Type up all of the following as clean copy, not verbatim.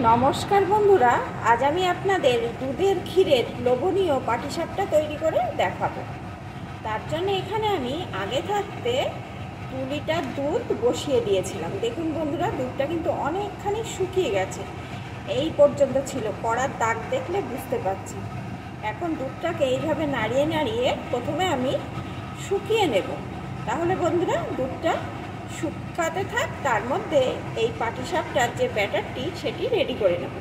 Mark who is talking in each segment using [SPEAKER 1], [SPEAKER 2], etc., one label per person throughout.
[SPEAKER 1] নমস্কার বন্ধুরা, আজ আমি আপনাদের দুধের ক্ষীরের লোভনীয় পাটিসাপটা তৈরি করে দেখাবো। তার জন্য এখানে আমি আগে থাকতে 2 লিটার দুধ বসিয়ে দিয়েছিলাম। দেখুন বন্ধুরা, দুধটা কিন্তু অনেকখানি শুকিয়ে গেছে, এই পর্যন্ত ছিল, কড়ার দাগ দেখলে বুঝতে পারছি। এখন দুধটাকে এইভাবে নাড়িয়ে নাড়িয়ে প্রথমে আমি শুকিয়ে নেব। তাহলে বন্ধুরা দুধটা শুকাতে থাক, তার মধ্যে এই পাটিসাপটার যে ব্যাটারটি সেটি রেডি করে নেব।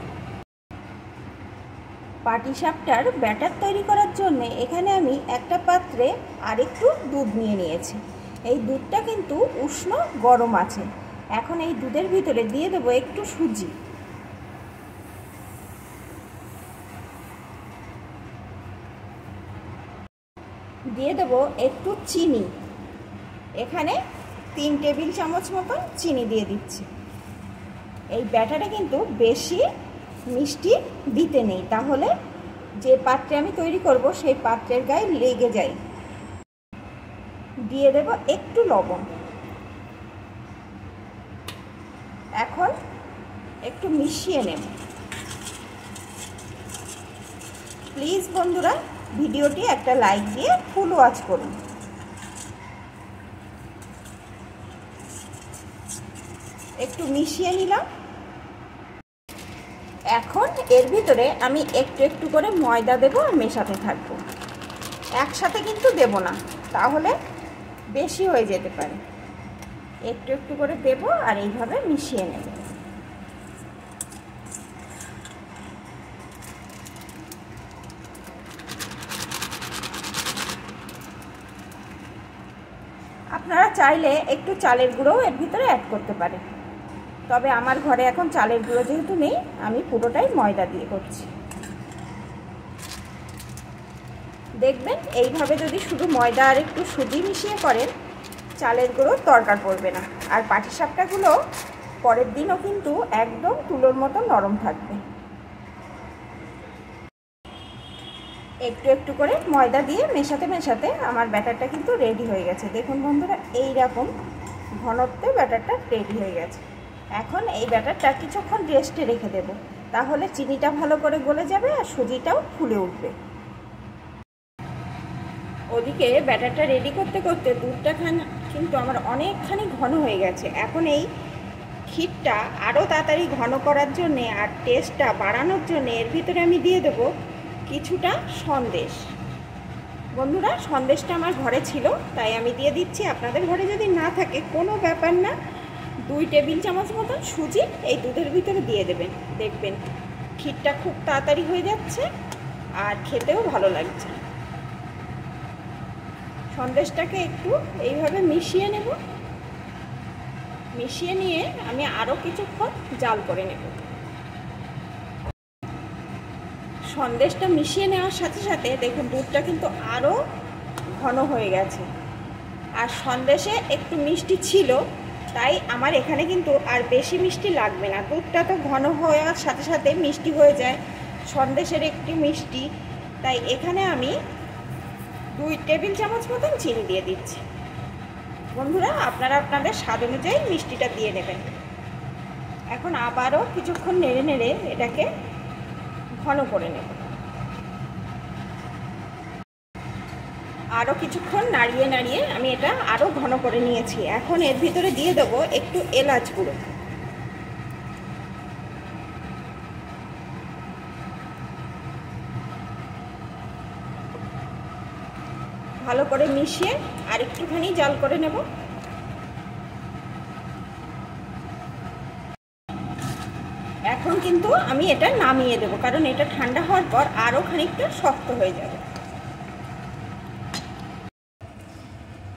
[SPEAKER 1] পাটিসাপটার ব্যাটার তৈরি করার জন্য এখানে আমি একটা পাত্রে আরেকটু দুধ নিয়ে নিয়েছি। এই দুধটা কিন্তু উষ্ণ গরম আছে। এখন এই দুধের ভিতরে দিয়ে দেবো একটু সুজি, দিয়ে দেবো একটু চিনি। এখানে 3 টেবিল চামচ মতন চিনি দিয়ে দিচ্ছি। এই ব্যাটারে কিন্তু বেশি মিষ্টি দিতে নেই, তাহলে যে পাত্রে আমি তৈরি করব সেই পাত্রের গায়ে লেগে যায়। দিয়ে দেব একটু লবণ। এখন একটু মিশিয়ে নেব। প্লিজ বন্ধুরা, ভিডিওটি একটা লাইক দিয়ে ফুল ওয়াচ করুন। একটু মিশিয়ে নিলাম। এখন এর ভিতরে আমি একটু একটু করে ময়দা দেবো আর মেশাতে থাকবো। একসাথে কিন্তু দেব না, তাহলে বেশি হয়ে যেতে পারে। একটু একটু করে দেব আর এইভাবে মিশিয়ে নেব। আপনারা চাইলে একটু চালের গুঁড়োও এর ভিতরে অ্যাড করতে পারেন, তবে আমার ঘরে এখন চালের গুঁড়ো যেহেতু নেই, আমি পুরোটাই ময়দা দিয়ে করছি। দেখবেন এইভাবে যদি শুধু ময়দা আর একটু সুজি মিশিয়ে করেন, চালের গুঁড়োর দরকার পড়বে না। আর পাটিসাপটাগুলো পরের দিনও কিন্তু একদম তুলোর মতো নরম থাকবে। একটু একটু করে ময়দা দিয়ে মেশাতে মেশাতে আমার ব্যাটারটা কিন্তু রেডি হয়ে গেছে। দেখুন বন্ধুরা, এই রকম ঘনত্বে ব্যাটারটা রেডি হয়ে গেছে। এখন এই ব্যাটারটা কিছুক্ষণ রেস্টে রেখে দেব, তাহলে চিনিটা ভালো করে গলে যাবে আর সুজিটাও ফুলে উঠবে। ওদিকে ব্যাটারটা রেডি করতে করতে দুধটা কিন্তু আমার অনেকখানি ঘন হয়ে গেছে। এখন এই ক্ষীরটা আরও তাড়াতাড়ি ঘন করার জন্যে আর টেস্টটা বাড়ানোর জন্যে এর ভিতরে আমি দিয়ে দেবো কিছুটা সন্দেশ। বন্ধুরা, সন্দেশটা আমার ঘরে ছিল তাই আমি দিয়ে দিচ্ছি। আপনাদের ঘরে যদি না থাকে কোনো ব্যাপার না, 2 টেবিল চামচ মতন সুজি এই দুধের ভিতরে দিয়ে দেবেন। দেখবেন ক্ষীরটা খুব তাড়াতাড়ি হয়ে যাচ্ছে আর খেতেও ভালো লাগছে। সন্দেশটাকে একটু এইভাবে মিশিয়ে নেব। মিশিয়ে নিয়ে আমি আরও কিছুক্ষণ জাল করে নেব। সন্দেশটা মিশিয়ে নেওয়ার সাথে সাথে দেখুন দুধটা কিন্তু আরও ঘন হয়ে গেছে। আর সন্দেশে একটু মিষ্টি ছিল, তাই আমার এখানে কিন্তু আর বেশি মিষ্টি লাগবে না। দুধটা তো ঘন হওয়ার সাথে সাথে মিষ্টি হয়ে যায়, সন্দেশের একটু মিষ্টি, তাই এখানে আমি 2 টেবিল চামচ মতন চিনি দিয়ে দিচ্ছি। বন্ধুরা, আপনারা আপনাদের স্বাদ অনুযায়ী মিষ্টিটা দিয়ে নেবেন। এখন আবারও কিছুক্ষণ নেড়ে নেড়ে এটাকে ঘন করে নেব। আরও কিছুক্ষণ নাড়িয়ে নাড়িয়ে আমি এটা আরও ঘন করে নিয়েছি। এখন এর ভিতরে দিয়ে দেবো একটু এলাচ গুঁড়ো। ভালো করে মিশিয়ে আর একটুখানি জাল করে নেব। এখন কিন্তু আমি এটা নামিয়ে দেবো, কারণ এটা ঠান্ডা হওয়ার পর আরও খানিকটা শক্ত হয়ে যাবে।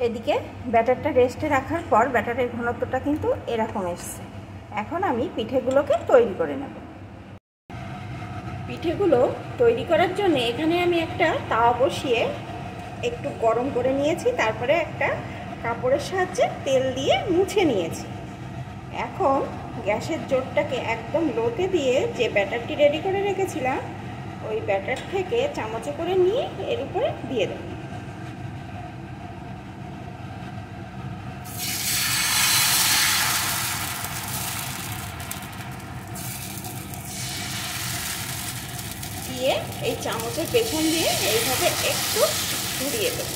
[SPEAKER 1] এদিকে ব্যাটারটা রেস্টে রাখার পর ব্যাটারের ঘনত্বটা কিন্তু এরকম এসছে। এখন আমি পিঠেগুলোকে তৈরি করে নেব। পিঠেগুলো তৈরি করার জন্য এখানে আমি একটা তাওয়া বসিয়ে একটু গরম করে নিয়েছি, তারপরে একটা কাপড়ের সাহায্যে তেল দিয়ে মুছে নিয়েছি। এখন গ্যাসের জোরটাকে একদম লোতে দিয়ে যে ব্যাটারটি রেডি করে রেখেছিলাম ওই ব্যাটার থেকে চামচে করে নিয়ে এর উপরে দিয়ে দেব। দিয়ে এই চামচের পেছন দিয়ে এইভাবে একটু ঘুরিয়ে দেব।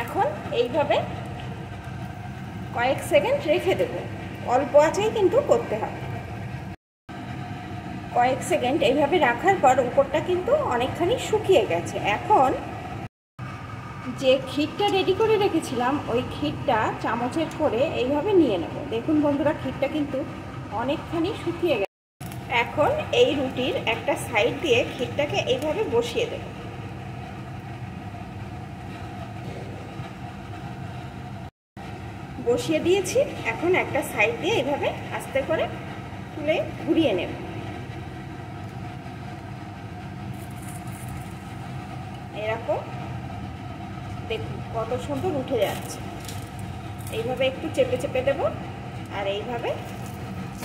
[SPEAKER 1] এখন এইভাবে কয়েক সেকেন্ড রেখে দেব, অল্প আঁচেই কিন্তু করতে হবে। কয়েক সেকেন্ড এইভাবে রাখার পর উপরটা কিন্তু অনেকখানি শুকিয়ে গেছে। এখন যে ক্ষীরটা রেডি করে রেখেছিলাম ওই ক্ষীরটা চামচের করে এইভাবে নিয়ে নেব। দেখুন বন্ধুরা, ক্ষীরটা কিন্তু অনেকখানি শুকিয়ে গেছে। এখন এই রুটির একটা সাইড দিয়ে ক্ষীরটাকে এইভাবে বসিয়ে দেব। বসিয়ে দিয়েছি। এখন একটা সাইড দিয়ে এইভাবে আস্তে করে তুলে ঘুরিয়ে নেব। এরকম দেখুন কত সুন্দর উঠে যাচ্ছে। এইভাবে একটু চেপে চেপে দেব আর এইভাবে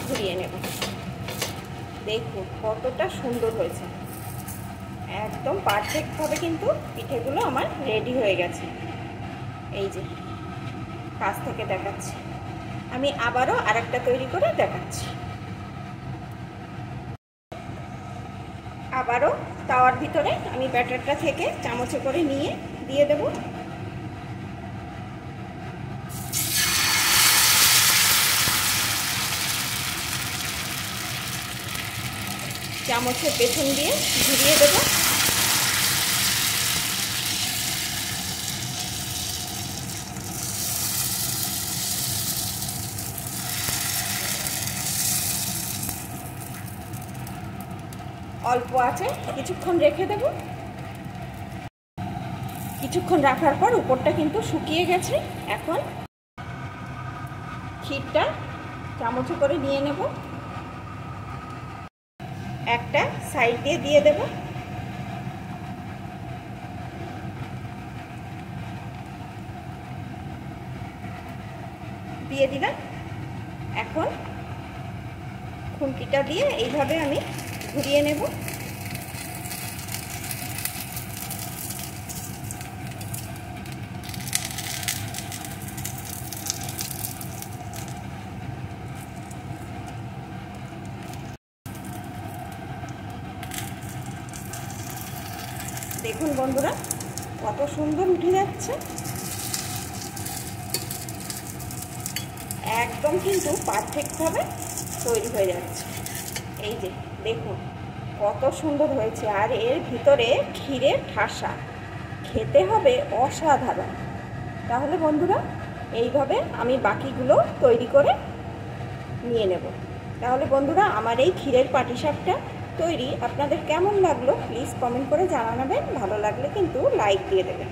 [SPEAKER 1] ঘুরিয়ে নেব। দেখুন কতটা সুন্দর হয়েছে, একদম পারফেক্টভাবে কিন্তু পিঠেগুলো আমার রেডি হয়ে গেছে। এই যে কাছ থেকে দেখাচ্ছি, আমি আবারও আরেকটা তৈরি করে দেখাচ্ছি। আবারও তাওয়ার ভিতরে আমি ব্যাটারটা থেকে চামচে করে নিয়ে দিয়ে দেব। চামচের পেছন দিয়ে ঘুরিয়ে দেব। অল্প আছে কিছুক্ষণ রেখে দেব। কিছুক্ষণ রাখার পর উপরটা কিন্তু শুকিয়ে গেছে। এখন ক্ষীরটা চামচে করে নিয়ে নেব, একটা সাইড দিয়ে দিয়ে দেব। দিয়ে দিলাম। এখন খুন্তিটা দিয়ে এইভাবে আমি ঘুরিয়ে নেব। দেখুন বন্ধুরা কত সুন্দর উঠে যাচ্ছে, একদম কিন্তু পারফেক্টভাবে তৈরি হয়ে যাচ্ছে। এই যে দেখুন কত সুন্দর হয়েছে, আর এর ভিতরে ক্ষীরের ঠাসা, খেতে হবে অসাধারণ। তাহলে বন্ধুরা এইভাবে আমি বাকিগুলো তৈরি করে নিয়ে নেব। তাহলে বন্ধুরা আমার এই ক্ষীরের পাটিসাপটা তৈরি আপনাদের কেমন লাগলো প্লিজ কমেন্ট করে জানাবেন। ভালো লাগলে কিন্তু লাইক দিয়ে দেবেন।